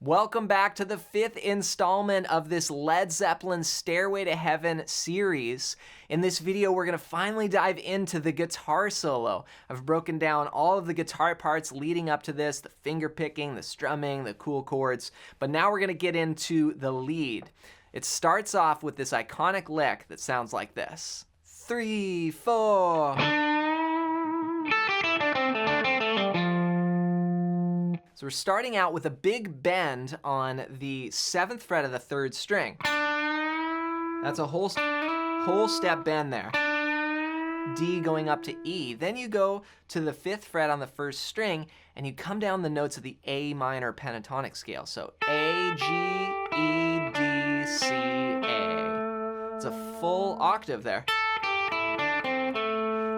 Welcome back to the 5th installment of this Led Zeppelin Stairway to Heaven series. In this video, we're gonna finally dive into the guitar solo. I've broken down all of the guitar parts leading up to this, the finger picking, the strumming, the cool chords, but now we're gonna get into the lead. It starts off with this iconic lick that sounds like this. 3, 4. So we're starting out with a big bend on the 7th fret of the 3rd string. That's a whole step bend there. D going up to E. Then you go to the 5th fret on the 1st string and you come down the notes of the A minor pentatonic scale. So A, G, E, D, C, A. It's a full octave there.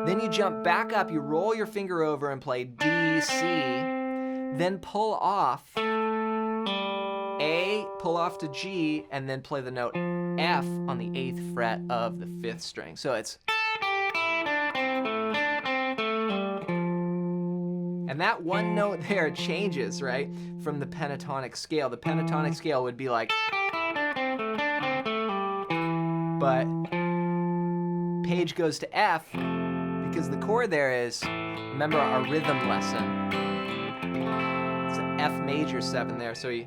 Then you jump back up, you roll your finger over and play D, C. Then pull off A, pull off to G, and then play the note F on the 8th fret of the 5th string. So it's... And that one note there changes, right, from the pentatonic scale. The pentatonic scale would be like... But page goes to F because the chord there is, remember our rhythm lesson. It's an F major 7 there, so he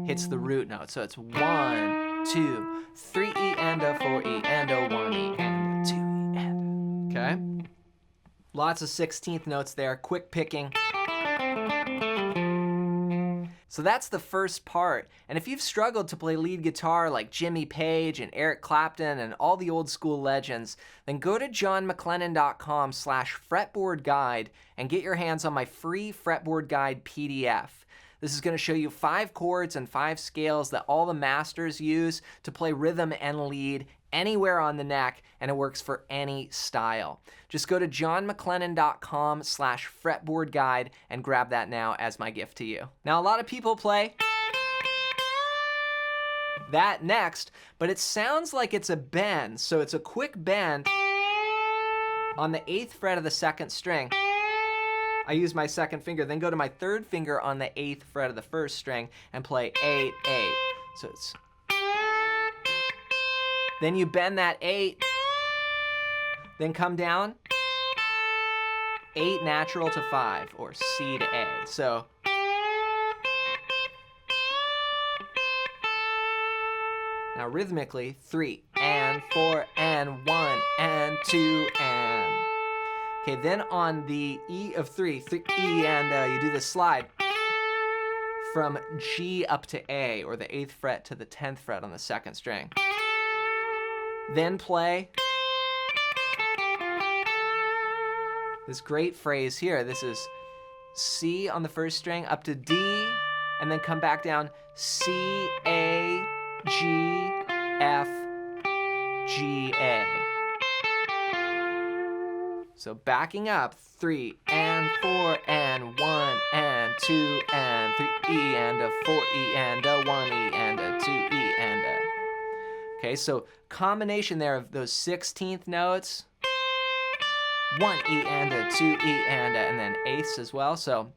hits the root note. So it's 1, 2, 3 E and a 4 E and a 1 E and a 2 E and a. Okay? Lots of 16th notes there, quick picking. So that's the first part. And if you've struggled to play lead guitar like Jimmy Page and Eric Clapton and all the old school legends, then go to johnmclennan.com/fretboard guide and get your hands on my free fretboard guide PDF. This is going to show you 5 chords and 5 scales that all the masters use to play rhythm and lead anywhere on the neck, and it works for any style. Just go to johnmclennan.com/fretboard guide and grab that now as my gift to you. Now, a lot of people play that next, but it sounds like it's a bend, so it's a quick bend on the 8th fret of the 2nd string. I use my 2nd finger, then go to my 3rd finger on the 8th fret of the 1st string and play 8, 8. So it's... Then you bend that 8, then come down, 8 natural to 5, or C to A. So... Now rhythmically, 3, and 4, and 1, and 2, and... Okay, then on the E of 3, E and you do the slide from G up to A, or the 8th fret to the 10th fret on the 2nd string. Then play this great phrase here. This is C on the 1st string up to D, and then come back down C, A, G, F, G, A. So backing up, 3, and 4, and 1, and 2, and 3, E, and a 4, E, and a 1, E, and a 2, E, and a... Okay, so combination there of those 16th notes, 1 E, and a 2 E, and a, and then 8ths as well, so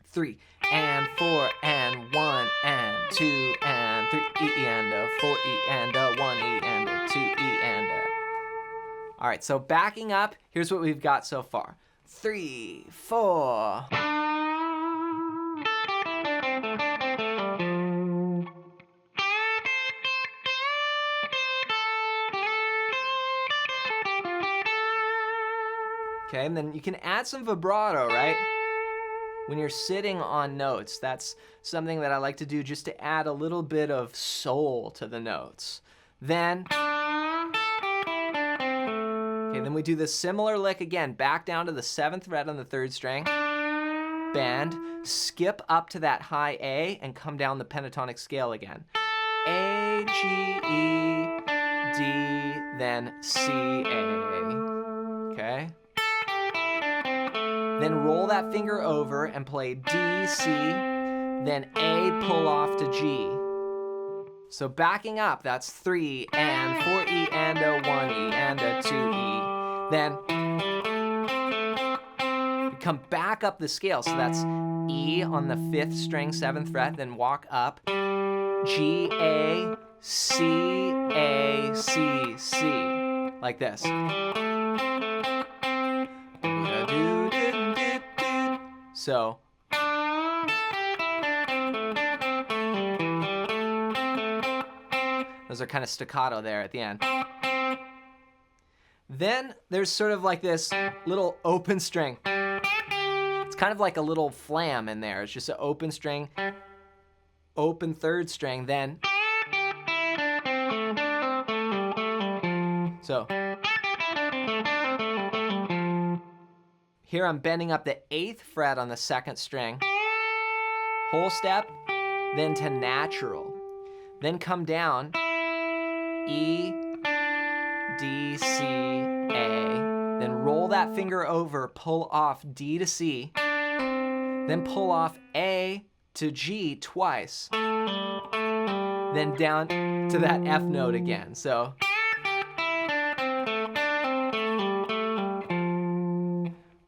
3, and 4, and 1, and 2, and 3 E, and a 4 E, and a 1 E, and a 2 E, and a... All right, so backing up, here's what we've got so far. 3, 4. Okay, and then you can add some vibrato, right? When you're sitting on notes, that's something that I like to do just to add a little bit of soul to the notes. Then... Okay, then we do this similar lick again, back down to the 7th fret on the 3rd string, bend, skip up to that high A, and come down the pentatonic scale again. A, G, E, D, then C, A, okay? Then roll that finger over and play D, C, then A, pull off to G. So backing up, that's 3, and 4 E, and a 1 E, and a 2 E. Then come back up the scale. So that's E on the 5th string, 7th fret, then walk up. G, A, C, A, C, C. Like this. So. Those are kind of staccato there at the end. Then there's sort of like this little open string. It's kind of like a little flam in there. It's just an open string, open 3rd string, then. So. Here I'm bending up the 8th fret on the 2nd string. Whole step, then to natural. Then come down, E, D, C, A. Then roll that finger over, pull off D to C. Then pull off A to G twice. Then down to that F note again. So.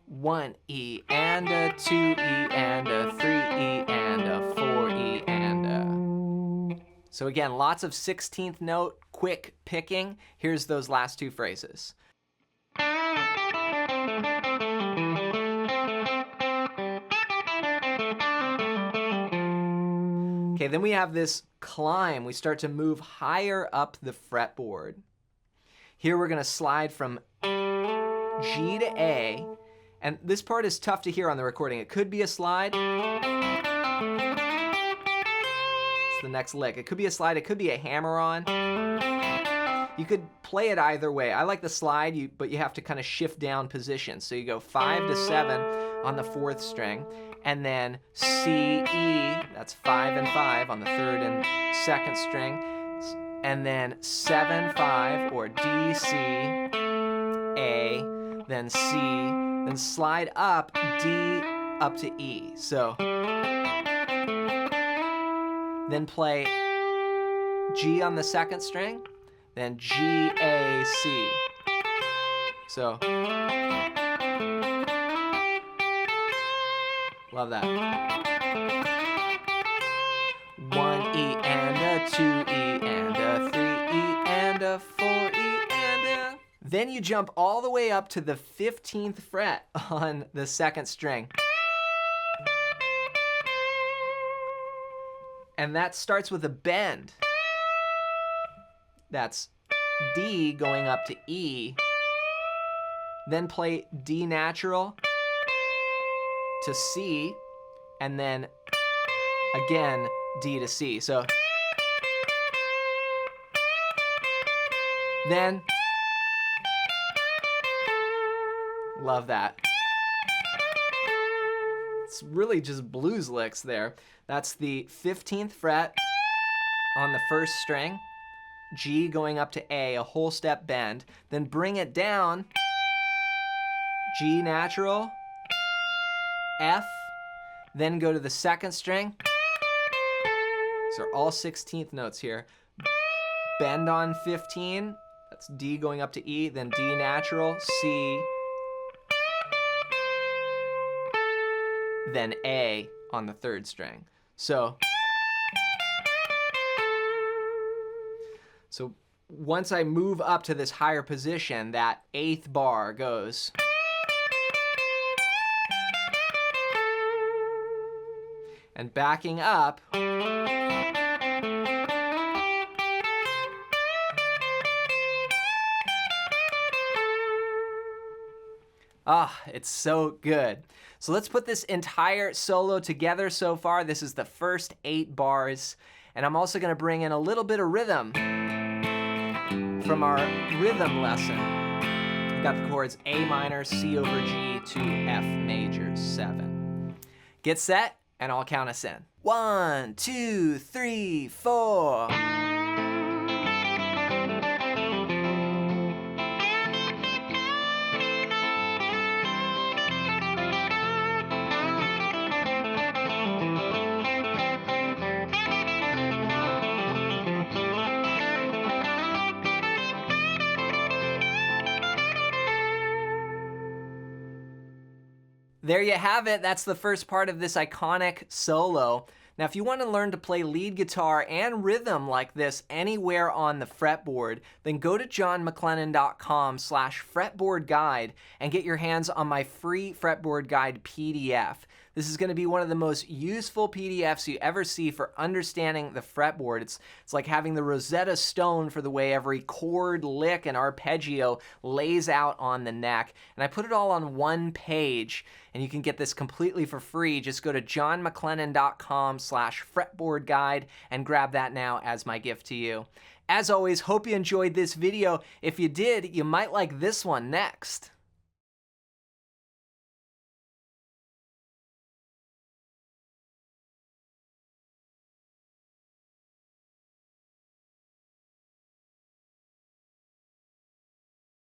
One E and a 2 E and a 3 E and a 4 E and a. So again, lots of 16th note, quick picking. Here's those last 2 phrases. Okay, then we have this climb. We start to move higher up the fretboard. Here we're going to slide from G to A. And this part is tough to hear on the recording. It could be a slide. It's the next lick. It could be a slide. It could be a hammer-on. You could play it either way. I like the slide, but you have to kind of shift down position. So you go 5 to 7 on the 4th string, and then C, E, that's 5 and 5 on the 3rd and 2nd string, and then 7, 5, or D, C, A, then C, then slide up, D up to E. So then play G on the 2nd string, then G, A, C. So love that. 1 E and a 2 E and a 3 E and a 4 E and a. Then you jump all the way up to the 15th fret on the 2nd string. And that starts with a bend. That's D going up to E. Then play D natural to C, and then again D to C. So then, love that. It's really just blues licks there. That's the 15th fret on the 1st string, G going up to A, a whole step bend, then bring it down, G natural, F, then go to the 2nd string. These are all 16th notes here. Bend on 15, that's D going up to E, then D natural, C, then A on the 3rd string. So once I move up to this higher position, that 8th bar goes. And backing up, it's so good. So let's put this entire solo together so far. This is the first 8 bars, and I'm also gonna bring in a little bit of rhythm from our rhythm lesson. We've got the chords A minor, C over G to F major 7. Get set, and I'll count us in. 1, 2, 3, 4. There you have it. That's the first part of this iconic solo. Now, if you want to learn to play lead guitar and rhythm like this anywhere on the fretboard, then go to johnmclennan.com/fretboard guide and get your hands on my free fretboard guide PDF. This is going to be one of the most useful PDFs you ever see for understanding the fretboard. It's like having the Rosetta Stone for the way every chord, lick, and arpeggio lays out on the neck. And I put it all on one page, and you can get this completely for free. Just go to johnmclennan.com/fretboard guide and grab that now as my gift to you. As always, hope you enjoyed this video. If you did, you might like this one next.